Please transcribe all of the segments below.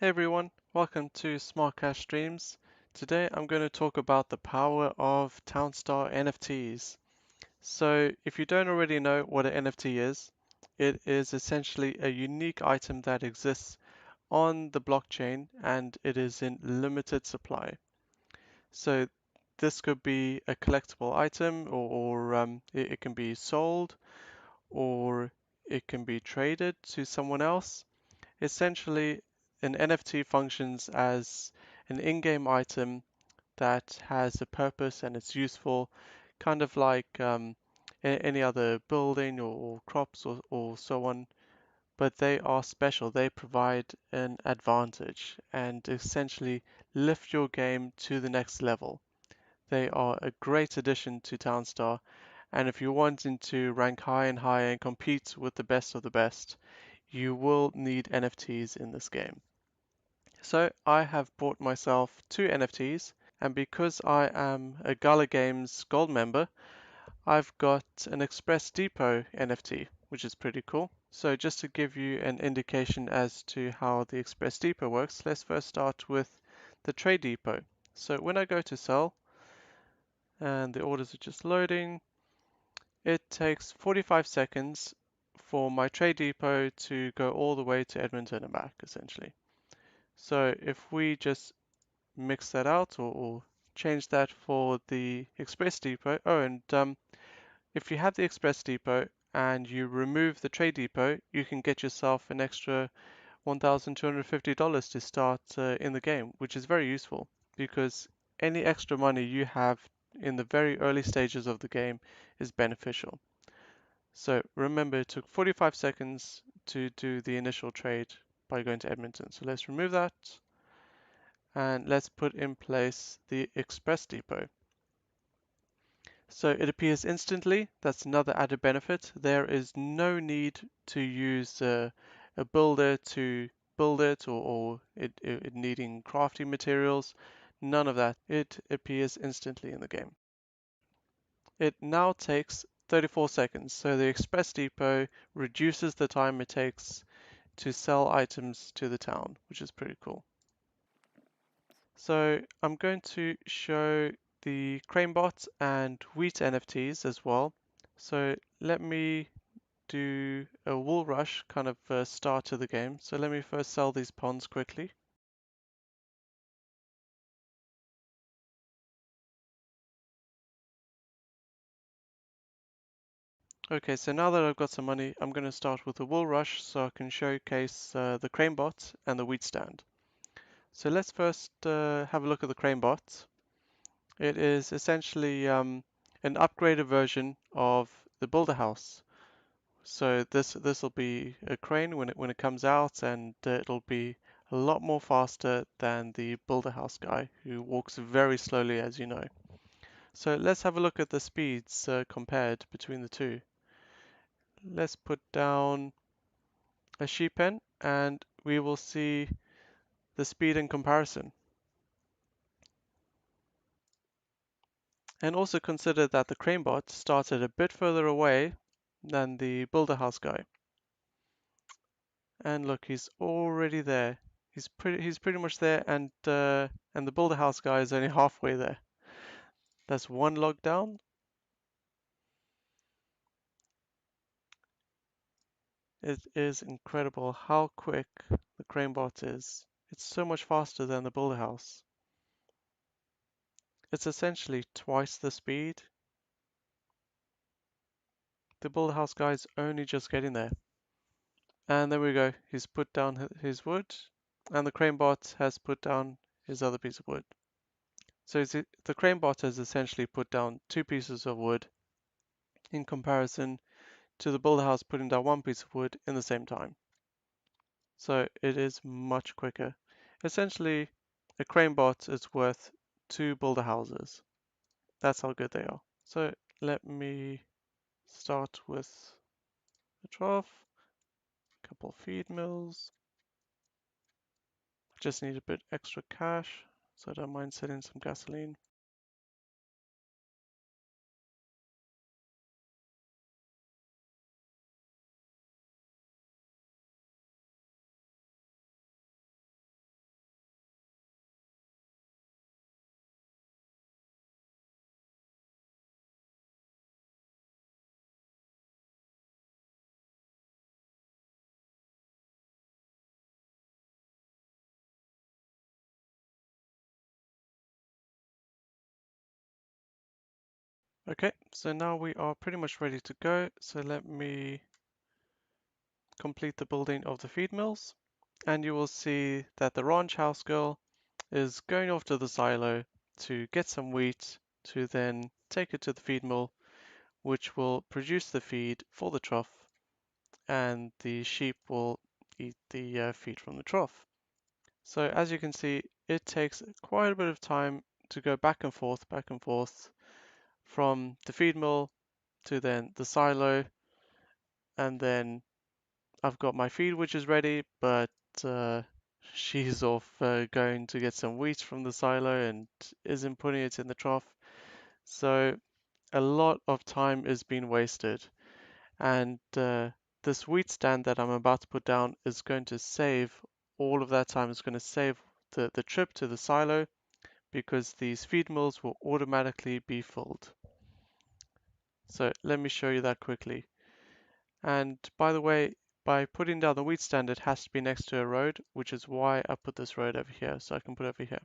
everyone, welcome to Smart Cash Streams. Today I'm going to talk about the power of Townstar NFTs. So if you don't already know what an NFT is, it is essentially a unique item that exists on the blockchain and it is in limited supply. So this could be a collectible item or it can be sold or it can be traded to someone else. Essentially, an NFT functions as an in-game item that has a purpose and it's useful, kind of like any other building or crops or so on, but they are special. They provide an advantage and essentially lift your game to the next level. They are a great addition to Townstar, and if you're wanting to rank high and higher and compete with the best of the best, you will need NFTs in this game. So I have bought myself two NFTs, and because I am a Gala Games gold member, I've got an Express Depot NFT, which is pretty cool. So just to give you an indication as to how the Express Depot works, let's first start with the Trade Depot. So when I go to sell, and the orders are just loading, it takes 45 seconds for my Trade Depot to go all the way to Edmonton and back, essentially. So if we just mix that out or change that for the Express Depot. Oh, and if you have the Express Depot and you remove the Trade Depot, you can get yourself an extra $1,250 to start in the game, which is very useful because any extra money you have in the very early stages of the game is beneficial. So remember, it took 45 seconds to do the initial trade by going to Edmonton. So let's remove that. And let's put in place the Express Depot. So it appears instantly. That's another added benefit. There is no need to use a builder to build it or it needing crafting materials. None of that. It appears instantly in the game. It now takes 34 seconds. So the Express Depot reduces the time it takes to sell items to the town, which is pretty cool. So I'm going to show the CraneBot and Wheat NFTs as well. So let me do a wool rush kind of start to the game. So let me first sell these ponds quickly. Okay, so now that I've got some money, I'm going to start with a wool rush so I can showcase the CraneBot and the wheat stand. So let's first have a look at the CraneBot. It is essentially an upgraded version of the Builder House. So this will be a crane when it comes out, and it'll be a lot more faster than the Builder House guy, who walks very slowly, as you know. So let's have a look at the speeds compared between the two. Let's put down a sheep pen, and we will see the speed in comparison. And also consider that the CraneBot started a bit further away than the Builder House guy. And look, he's already there. He's pretty much there, and the Builder House guy is only halfway there. That's one log down. It is incredible how quick the CraneBot is. It's so much faster than the Builder House. It's essentially twice the speed. The Builder House guy is only just getting there. And there we go. He's put down his wood, and the CraneBot has put down his other piece of wood. So the CraneBot has essentially put down two pieces of wood in comparison to the Builder House putting down one piece of wood in the same time. So it is much quicker. Essentially, a CraneBot is worth two Builder Houses. That's how good they are. So let me start with a trough, a couple feed mills. Just need a bit extra cash, so I don't mind selling some gasoline. Okay, so now we are pretty much ready to go. So let me complete the building of the feed mills, and you will see that the ranch house girl is going off to the silo to get some wheat to then take it to the feed mill, which will produce the feed for the trough, and the sheep will eat the feed from the trough. So as you can see, it takes quite a bit of time to go back and forth from the feed mill to then the silo, and then I've got my feed which is ready, but uh, she's off going to get some wheat from the silo and isn't putting it in the trough. So a lot of time is being wasted, and this wheat stand that I'm about to put down is going to save all of that time. It's going to save the trip to the silo because these feed mills will automatically be filled. So let me show you that quickly. And by the way, by putting down the wheat stand, it has to be next to a road, which is why I put this road over here, so I can put it over here.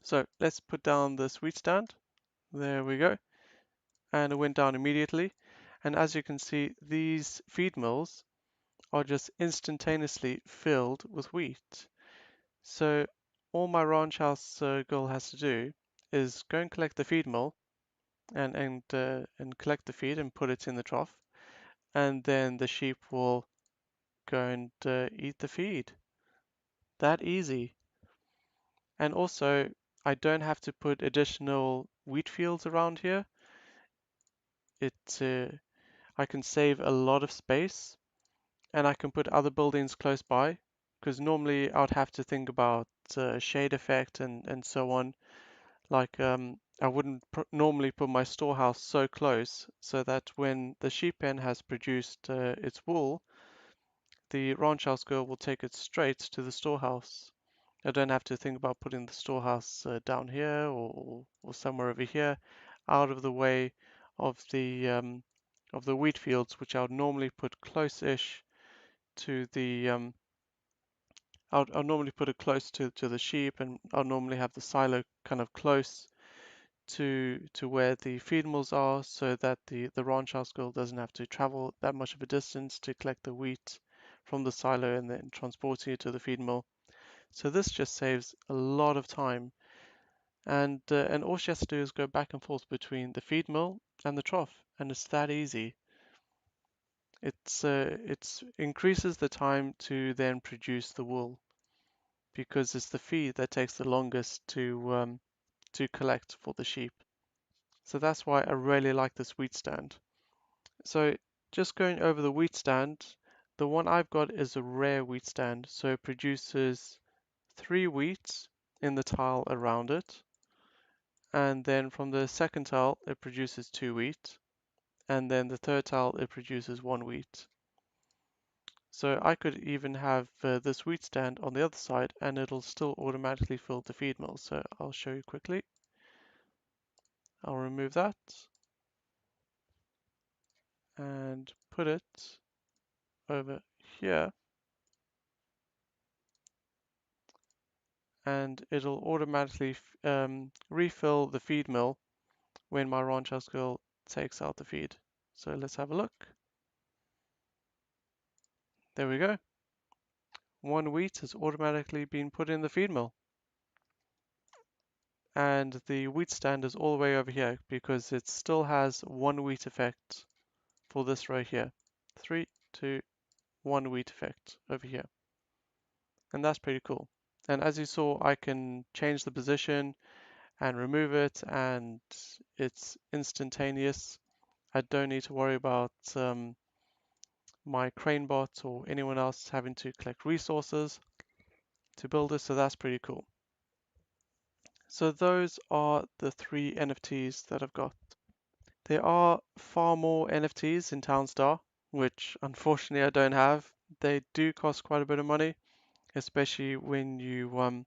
So let's put down this wheat stand. There we go. And it went down immediately. And as you can see, these feed mills are just instantaneously filled with wheat. So all my ranch house girl has to do is go and collect the feed mill and collect the feed and put it in the trough, and then the sheep will go and eat the feed. That easy. And also, I don't have to put additional wheat fields around here. It I can save a lot of space, and I can put other buildings close by, because normally I would have to think about shade effect and so on. Like I wouldn't normally put my storehouse so close so that when the sheep pen has produced its wool, the ranch house girl will take it straight to the storehouse. I don't have to think about putting the storehouse down here or somewhere over here, out of the way of the wheat fields, which I would normally put close-ish to the I'll normally put it close to the sheep, and I'll normally have the silo kind of close to where the feed mills are, so that the ranch house girl doesn't have to travel that much of a distance to collect the wheat from the silo and then transporting it to the feed mill. So this just saves a lot of time, and all she has to do is go back and forth between the feed mill and the trough, and it's that easy. It's increases the time to then produce the wool because it's the feed that takes the longest to collect for the sheep. So that's why I really like this wheat stand. So just going over the wheat stand, the one I've got is a rare wheat stand, so it produces 3 wheat in the tile around it, and then from the second tile it produces 2 wheat, and then the third tile it produces 1 wheat. So I could even have this wheat stand on the other side and it'll still automatically fill the feed mill. So I'll show you quickly. I'll remove that and put it over here, and it'll automatically refill the feed mill when my ranch house girl takes out the feed. So let's have a look. There we go. 1 wheat has automatically been put in the feed mill. And the wheat stand is all the way over here because it still has 1 wheat effect for this row here. 3, 2, 1 wheat effect over here. And that's pretty cool. And as you saw, I can change the position and remove it, and it's instantaneous. I don't need to worry about my crane bot or anyone else having to collect resources to build this, so that's pretty cool. So those are the 3 NFTs that I've got. There are far more NFTs in Townstar, which unfortunately I don't have. They do cost quite a bit of money, especially when you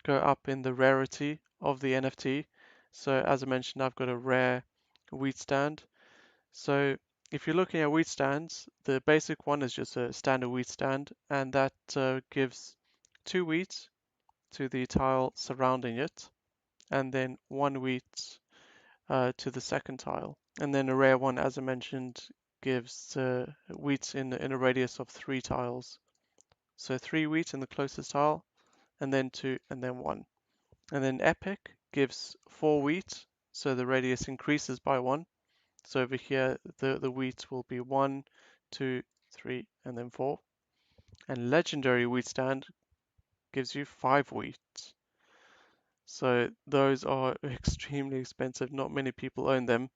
go up in the rarity of the NFT. So as I mentioned, I've got a rare wheat stand. So if you're looking at wheat stands, the basic one is just a standard wheat stand, and that gives 2 wheat to the tile surrounding it, and then 1 wheat to the second tile. And then a rare one, as I mentioned, gives wheat in a radius of 3 tiles. So 3 wheat in the closest tile, and then 2, and then 1. And then epic gives 4 wheat, so the radius increases by 1. So over here, the wheat will be 1, 2, 3, and then 4. And legendary wheat stand gives you 5 wheat. So those are extremely expensive. Not many people own them.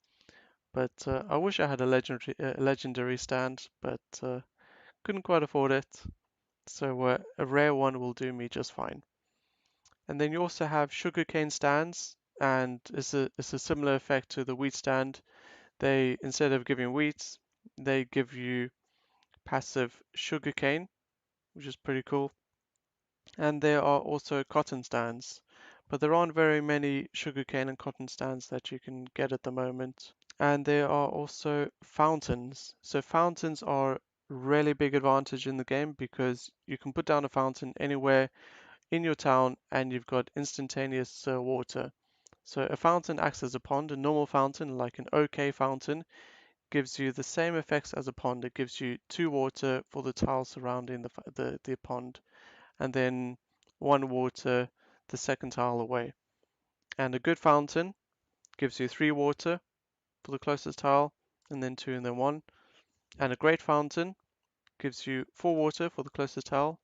But I wish I had a legendary stand, but couldn't quite afford it. So a rare one will do me just fine. And then you also have sugarcane stands, and it's a similar effect to the wheat stand. They, instead of giving wheat, they give you passive sugarcane, which is pretty cool. And there are also cotton stands, but there aren't very many sugarcane and cotton stands that you can get at the moment. And there are also fountains. So fountains are a really big advantage in the game because you can put down a fountain anywhere in your town and you've got instantaneous water. So a fountain acts as a pond. A normal fountain, like an OK fountain, gives you the same effects as a pond. It gives you 2 water for the tile surrounding the pond, and then 1 water the second tile away. And a good fountain gives you 3 water for the closest tile, and then 2 and then 1. And a great fountain gives you 4 water for the closest tile,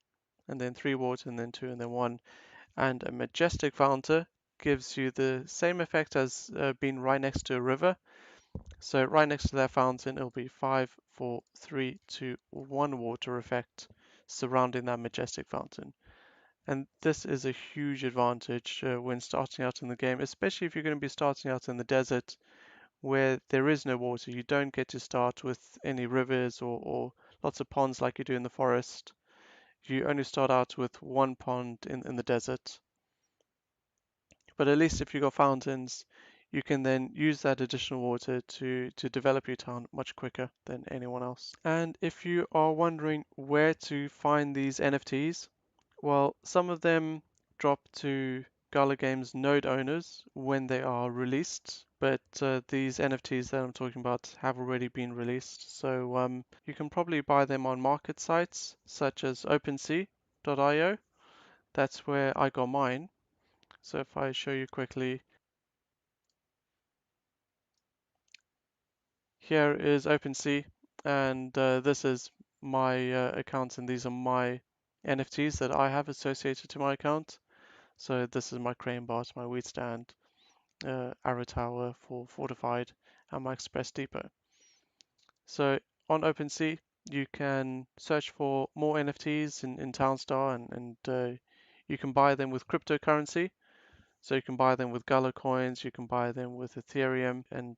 and then 3 water, and then 2 and then 1. And a majestic fountain gives you the same effect as being right next to a river. So right next to that fountain, it'll be 5, 4, 3, 2, 1 water effect surrounding that majestic fountain. And this is a huge advantage when starting out in the game, especially if you're going to be starting out in the desert where there is no water. You don't get to start with any rivers or lots of ponds like you do in the forest. You only start out with 1 pond in the desert. But at least if you've got fountains, you can then use that additional water to develop your town much quicker than anyone else. And if you are wondering where to find these NFTs, well, some of them drop to Gala Games node owners when they are released, but these NFTs that I'm talking about have already been released. So you can probably buy them on market sites such as OpenSea.io. That's where I got mine. So if I show you quickly, here is OpenSea, and this is my account, and these are my NFTs that I have associated to my account. So this is my crane bot, my wheat stand, arrow tower for fortified, and my express depot. So on OpenSea, you can search for more NFTs in Townstar, and you can buy them with cryptocurrency. So you can buy them with Gala Coins, you can buy them with Ethereum and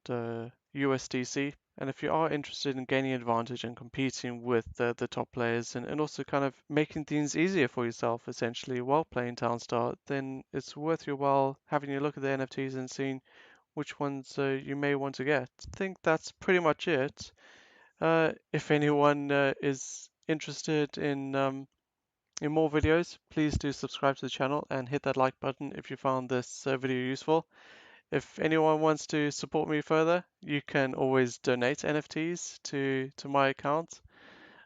USDC. And if you are interested in gaining advantage and competing with the top players and also kind of making things easier for yourself essentially while playing Townstar, then it's worth your while having a look at the NFTs and seeing which ones you may want to get. I think that's pretty much it. If anyone is interested in more videos, please do subscribe to the channel and hit that like button if you found this video useful. If anyone wants to support me further, you can always donate NFTs to my account.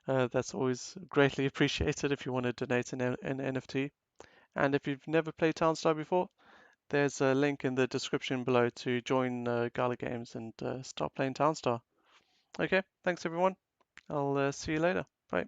That's always greatly appreciated if you want to donate an NFT. And if you've never played Townstar before, there's a link in the description below to join Gala Games and start playing Townstar. Okay, thanks everyone. I'll see you later. Bye.